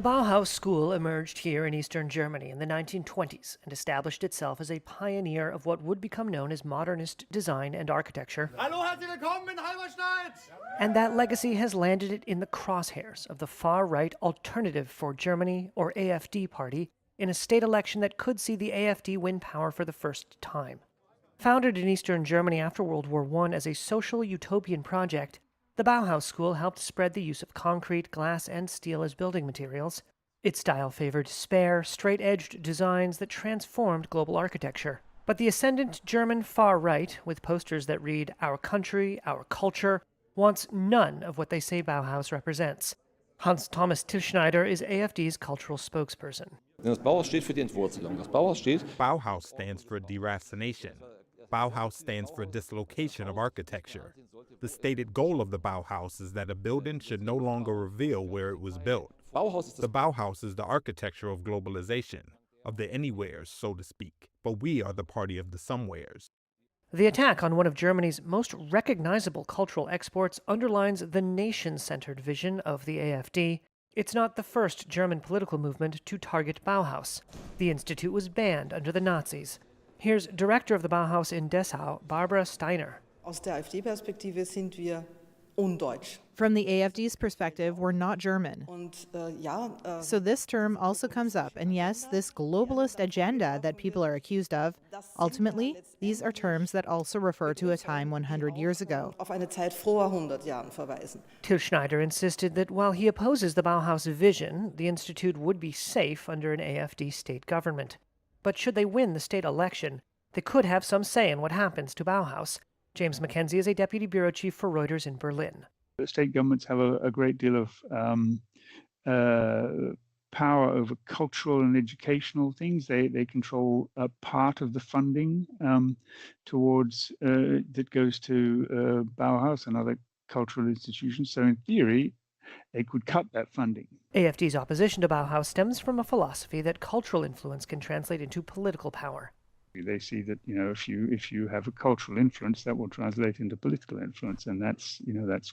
The Bauhaus school emerged here in eastern Germany in the 1920s and established itself as a pioneer of what would become known as modernist design and architecture. Hallo, herzlich willkommen in Halberstadt! And that legacy has landed it in the crosshairs of the far-right Alternative for Germany, or AfD party, in a state election that could see the AfD win power for the first time. Founded in eastern Germany after World War I as a social utopian project, the Bauhaus school helped spread the use of concrete, glass, and steel as building materials. Its style favored spare, straight-edged designs that transformed global architecture. But the ascendant German far right, with posters that read "Our country, our culture," wants none of what they say Bauhaus represents. Hans Thomas Tilschneider is AfD's cultural spokesperson. Das Bauhaus steht für die Entwurzelung. Das Bauhaus steht. Bauhaus stands for deracination. Bauhaus stands for dislocation of architecture. The stated goal of the Bauhaus is that a building should no longer reveal where it was built. The Bauhaus is the architecture of globalization, of the anywheres, so to speak. But we are the party of the somewheres. The attack on one of Germany's most recognizable cultural exports underlines the nation-centered vision of the AfD. It's not the first German political movement to target Bauhaus. The institute was banned under the Nazis. Here's director of the Bauhaus in Dessau, Barbara Steiner. Aus der AfD-Perspektive sind wir undeutsch. From the AfD's perspective, we're not German. So this term also comes up, and yes, this globalist agenda that people are accused of, ultimately, these are terms that also refer to a time 100 years ago. Auf eine Zeit vor 100 Jahren verweisen. Tilschneider insisted that while he opposes the Bauhaus vision, the institute would be safe under an AfD state government. But should they win the state election, they could have some say in what happens to Bauhaus. James Mackenzie is a deputy bureau chief for Reuters in Berlin. State governments have a great deal of power over cultural and educational things. They control a part of the funding towards that goes to Bauhaus and other cultural institutions. So in theory, they could cut that funding. AfD's opposition to Bauhaus stems from a philosophy that cultural influence can translate into political power. They see that, if you have a cultural influence, that will translate into political influence, and that's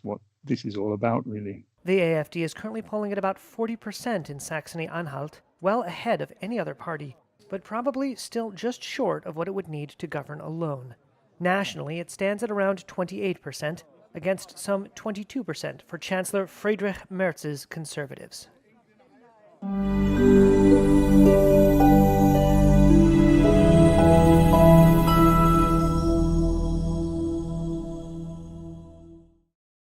what this is all about, really. The AfD is currently polling at about 40% in Saxony-Anhalt, well ahead of any other party, but probably still just short of what it would need to govern alone. Nationally, it stands at around 28%, against some 22% for Chancellor Friedrich Merz's Conservatives.